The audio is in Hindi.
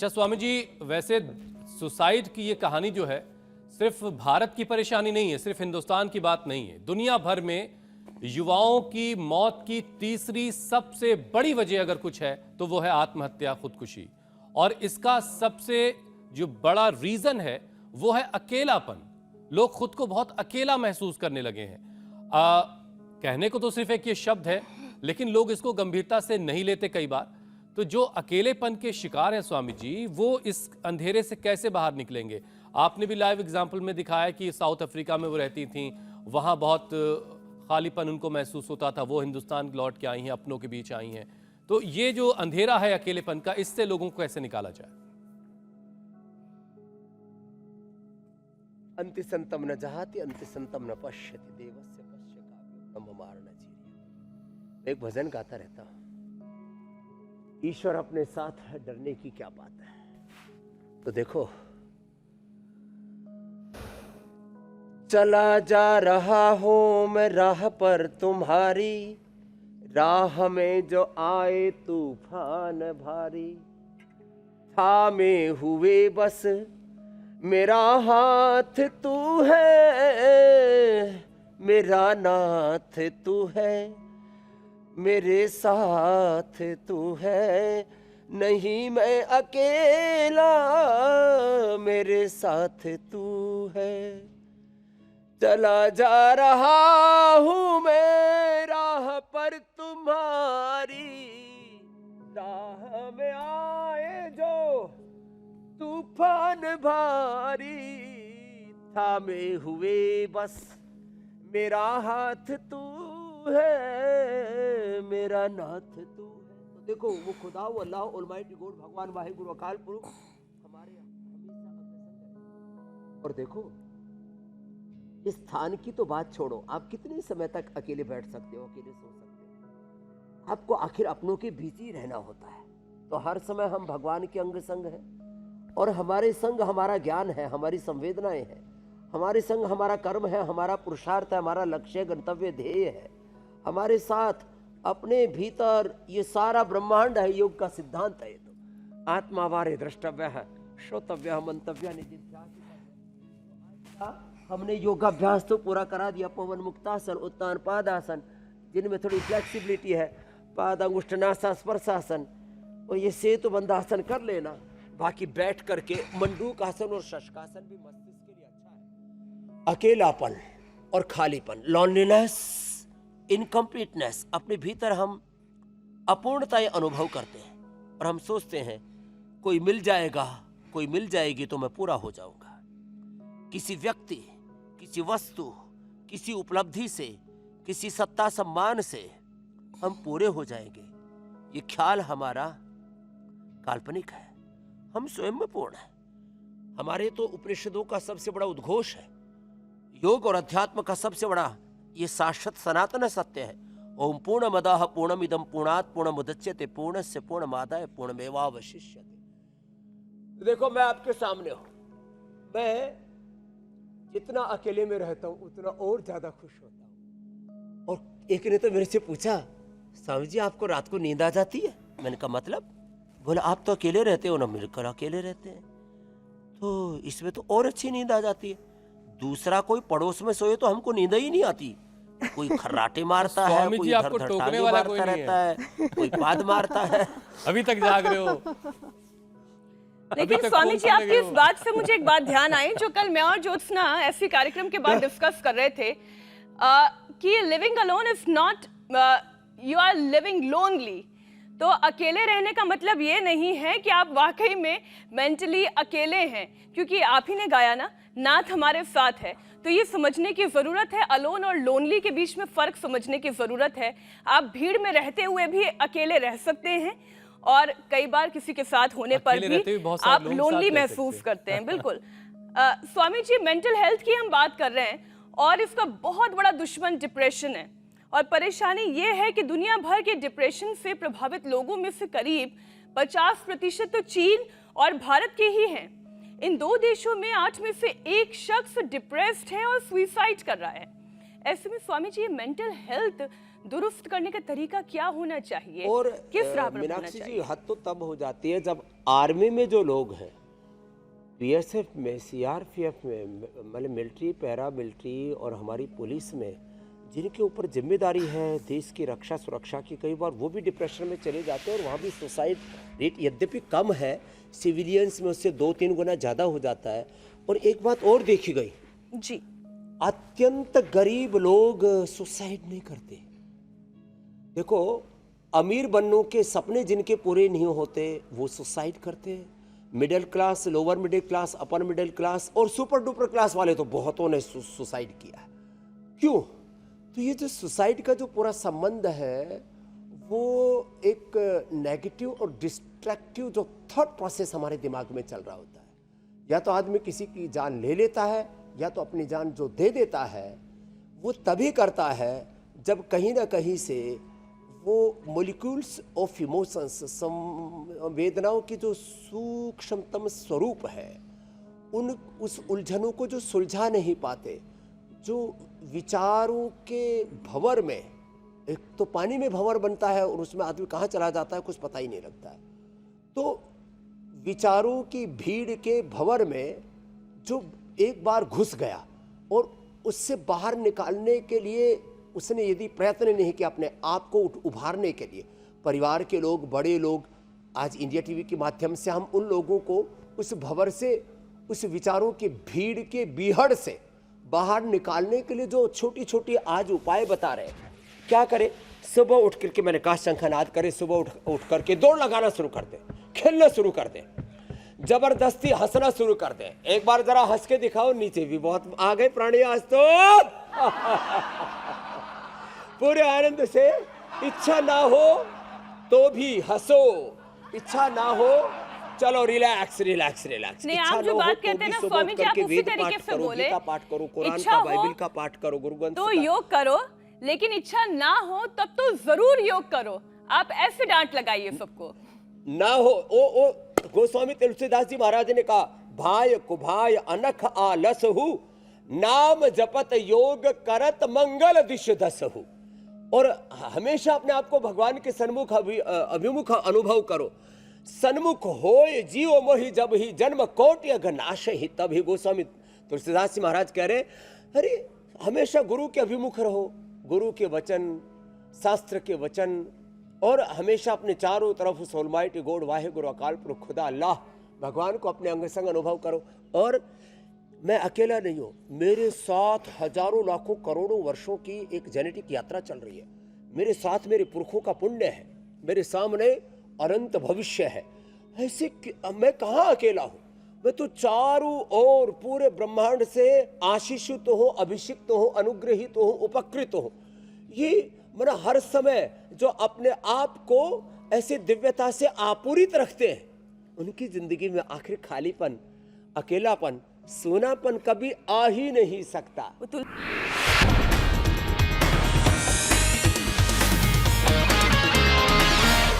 अच्छा स्वामी जी, वैसे सुसाइड की ये कहानी जो है सिर्फ भारत की परेशानी नहीं है, सिर्फ हिंदुस्तान की बात नहीं है। दुनिया भर में युवाओं की मौत की तीसरी सबसे बड़ी वजह अगर कुछ है तो वो है आत्महत्या, खुदकुशी। और इसका सबसे जो बड़ा रीजन है वो है अकेलापन। लोग खुद को बहुत अकेला महसूस करने लगे हैं। कहने को तो सिर्फ एक ये शब्द है, लेकिन लोग इसको गंभीरता से नहीं लेते कई बार। तो जो अकेलेपन के शिकार हैं स्वामी जी, वो इस अंधेरे से कैसे बाहर निकलेंगे? आपने भी लाइव एग्जाम्पल में दिखाया कि साउथ अफ्रीका में वो रहती थीं, वहाँ बहुत खालीपन उनको महसूस होता था, वो हिंदुस्तान लौट के आई हैं, अपनों के बीच आई हैं। तो ये जो अंधेरा है अकेलेपन का, इससे लोगों को कैसे निकाला जाए? अंति संतम न जहाति अंति संतम न पश्यति देवस्य पश्य काव्यम ममार न जीर्य। एक भजन गाता रहता हूं, ईश्वर अपने साथ है, डरने की क्या बात है। तो देखो, चला जा रहा हूं मैं राह पर तुम्हारी, राह में जो आए तूफान भारी, थामे हुए बस मेरा हाथ तू है, मेरा नाथ तू है, मेरे साथ तू है, नहीं मैं अकेला, मेरे साथ तू है। चला जा रहा हूँ मैं राह पर तुम्हारी, राह में आए जो तूफान भारी, थामे हुए बस मेरा हाथ तू है, मेरा नाथ तू है। तो देखो, वो खुदा, वो अल्लाह ऑलमाइटी गॉड, भगवान वाहिगुरु अकाल पुरुष हमारे हमेशा अग्रसर है। और देखो, इस स्थान की तो बात छोड़ो, आप कितने समय तक अकेले बैठ सकते हो, अकेले सो सकते हो? आपको आखिर अपनों के बीच ही रहना होता है। तो हर समय हम भगवान के अंग संग हैं, और हमारे संग हमारा ज्ञान है, हमारी संवेदनाएं हैं, हमारे संग हमारा कर्म है, हमारा पुरुषार्थ है, हमारा लक्ष्य, गंतव्य, ध्येय है। हमारे साथ अपने भीतर ये सारा ब्रह्मांड है। योग का सिद्धांत है। तो आत्मावारे द्रष्टव्य है, श्रोतव्य, मंतव्य, हमने योगाभ्यास तो पूरा करा दिया। पवन मुक्तासन, उत्तान पादासन, जिनमें थोड़ी फ्लेक्सिबिलिटी है, पाद अंगुष्ठनासा, स्पर्शासन, और ये सेतु बंधासन कर लेना। बाकी बैठ करके मंडूक आसन और शशकासन भी मस्तिष्क के लिए अच्छा है। अकेलापन और खालीपन, लॉनलीनेस, इनकम्प्लीटनेस, अपने भीतर हम अपूर्णताएं अनुभव करते हैं और हम सोचते हैं कोई मिल जाएगा, कोई मिल जाएगी तो मैं पूरा हो जाऊंगा। किसी व्यक्ति, किसी वस्तु, किसी उपलब्धि से, किसी सत्ता सम्मान से हम पूरे हो जाएंगे। ये ख्याल हमारा काल्पनिक है, हम स्वयं में पूर्ण है। हमारे तो उपनिषदों का सबसे बड़ा उद्घोष है, योग और अध्यात्म का सबसे बड़ा ये शाश्वत सनातन सत्य है। ओम पूर्णमदः पूर्णमिदं पूर्णात् पूर्णमुदच्यते पूर्णस्य पूर्णमादाय पूर्णमेवावशिष्यते। देखो, मैं आपके सामने हूं, मैं जितना अकेले में रहता हूं उतना और ज्यादा खुश होता हूं। और एक ने तो मेरे से पूछा, स्वामी जी आपको रात को नींद आ जाती है? मैंने कहा मतलब? बोला आप तो अकेले रहते हो ना। मिलकर अकेले रहते हैं तो इसमें तो और अच्छी नींद आ जाती है। दूसरा कोई पड़ोस में सोए तो हमको नींद ही नहीं आती। कोई खर्राटे मारता है, कोई इधर उधर टांगे मारता रहता है, कोई पाद मारता है। अभी तक जाग रहे हो। लेकिन स्वामी जी, आपकी इस बात से मुझे एक बात ध्यान आई, जो कल मैं और ज्योत्सना ऐसी कार्यक्रम के बाद डिस्कस कर रहे थे, कि living alone is not, you are living lonely. तो अकेले रहने का मतलब ये नहीं है कि आप वाकई में मेंटली अकेले हैं, क्योंकि आप ही ने गाया ना, नाथ हमारे साथ है। तो ये समझने की ज़रूरत है, अलोन और लोनली के बीच में फ़र्क समझने की ज़रूरत है। आप भीड़ में रहते हुए भी अकेले रह सकते हैं, और कई बार किसी के साथ होने पर भी आप लोनली महसूस करते हैं। बिल्कुल। स्वामी जी, मेंटल हेल्थ की हम बात कर रहे हैं, और इसका बहुत बड़ा दुश्मन डिप्रेशन है। और परेशानी ये है कि दुनिया भर के डिप्रेशन से प्रभावित लोगों में से करीब 50% तो चीन और भारत के ही हैं। इन दो देशों में 8 में से 1 शख्स डिप्रेस्ड है और सुसाइड कर रहा है। ऐसे में स्वामी जी मेंटल हेल्थ दुरुस्त करने का तरीका क्या होना चाहिए और किस राह पर होना मीनाक्षी जी, चाहिए? हद तो तब हो जाती है जब आर्मी में जो लोग हैं, बीएसएफ में, सीआरपीएफ में, मतलब मिलिट्री, पैरा मिलिट्री और हमारी पुलिस में जिनके ऊपर जिम्मेदारी है देश की रक्षा सुरक्षा की, कई बार वो भी डिप्रेशन में चले जाते हैं और वहाँ भी सुसाइड रेट यद्यपि कम है, सिविलियंस में उससे 2-3 गुना ज़्यादा हो जाता है। और एक बात और देखी गई जी, अत्यंत गरीब लोग सुसाइड नहीं करते। देखो, अमीर बनने के सपने जिनके पूरे नहीं होते वो सुसाइड करते हैं। Middle class, lower middle class, upper middle class और सुपर डुपर क्लास वाले तो बहुतों ने सुसाइड किया है। क्यों? तो ये जो सुसाइड का जो पूरा संबंध है वो एक नेगेटिव और डिस्ट्रैक्टिव जो थॉट प्रोसेस हमारे दिमाग में चल रहा होता है। या तो आदमी किसी की जान ले लेता है या तो अपनी जान जो दे देता है वो तभी करता है जब कहीं ना कहीं से वो मोलिक्यूल्स ऑफ इमोशंस, संवेदनाओं की जो सूक्ष्मतम स्वरूप है उस उलझनों को जो सुलझा नहीं पाते, जो विचारों के भंवर में, एक तो पानी में भंवर बनता है और उसमें आदमी कहाँ चला जाता है कुछ पता ही नहीं लगता है। तो विचारों की भीड़ के भंवर में जो एक बार घुस गया और उससे बाहर निकालने के लिए उसने यदि प्रयत्न नहीं किया अपने आप को उभारने के लिए, परिवार के लोग, बड़े लोग, आज इंडिया टीवी के माध्यम से हम उन लोगों को उस भंवर से, उस विचारों की भीड़ के बीहड़ से बाहर निकालने के लिए जो छोटी छोटी आज उपाय बता रहे हैं। क्या करें? सुबह उठ करके, मैंने कहा शंखनाद करें, सुबह उठ करके दौड़ लगाना शुरू कर दें, खेलना शुरू कर दें, जबरदस्ती हंसना शुरू कर दें। एक बार जरा हंस के दिखाओ, नीचे भी बहुत आ गए प्राणी आज तो पूरे आनंद से। इच्छा ना हो तो भी हंसो, इच्छा ना हो चलो रिलैक्स रिलैक्स रिलैक्स। नहीं, आप जो बात कहते हैं ना स्वामी जी, आप उसी तरीके से बोले, गीता पाठ करो, कुरान इच्छा का, हो बाइबल का पाठ करो, गुरु ग्रंथ तो का। योग करो, लेकिन इच्छा ना हो तब तो जरूर योग करो। आप ऐसे डांट लगाइए सबको। ना हो ओ गोस्वामी तुलसीदास जी महाराज ने कहा, भाय कुभाय अनख आलसहु, नाम जपत योग करत मंगल दिश दसहु। और हमेशा अपने आप को भगवान के सन्मुख अभिमुख अनुभव करो। सन्मुख होय जीव मोहि जब ही जन्म कोटि अघनाश ही तब ही। गोस्वामी तुलसीदास जी महाराज कह रहे, अरे हमेशा गुरु के अभिमुख रहो, गुरु के वचन, शास्त्र के वचन, और हमेशा अपने चारों तरफ उस ऑलमाइटी गॉड वाहे गुरु अकाल पुरख खुदा अल्लाह भगवान को अपने अंग संग अनुभव करो। और मैं अकेला नहीं हूँ, मेरे साथ हजारों लाखों करोड़ों वर्षों की एक जेनेटिक यात्रा चल रही है। मेरे साथ मेरे पुरखों का पुण्य है, मेरे सामने अनंत भविष्य है। ऐसे मैं कहाँ अकेला हूँ? मैं तो चारों ओर पूरे ब्रह्मांड से आशीषित हूँ, अभिषिक्त हूँ, अनुग्रहित हूँ, उपकृत हूँ। ये मेरा हर समय जो अपने आप को ऐसे दिव्यता से आपूरित रखते हैं, उनकी जिंदगी में आखिर खालीपन, अकेलापन, सोनापन कभी आ ही नहीं सकता।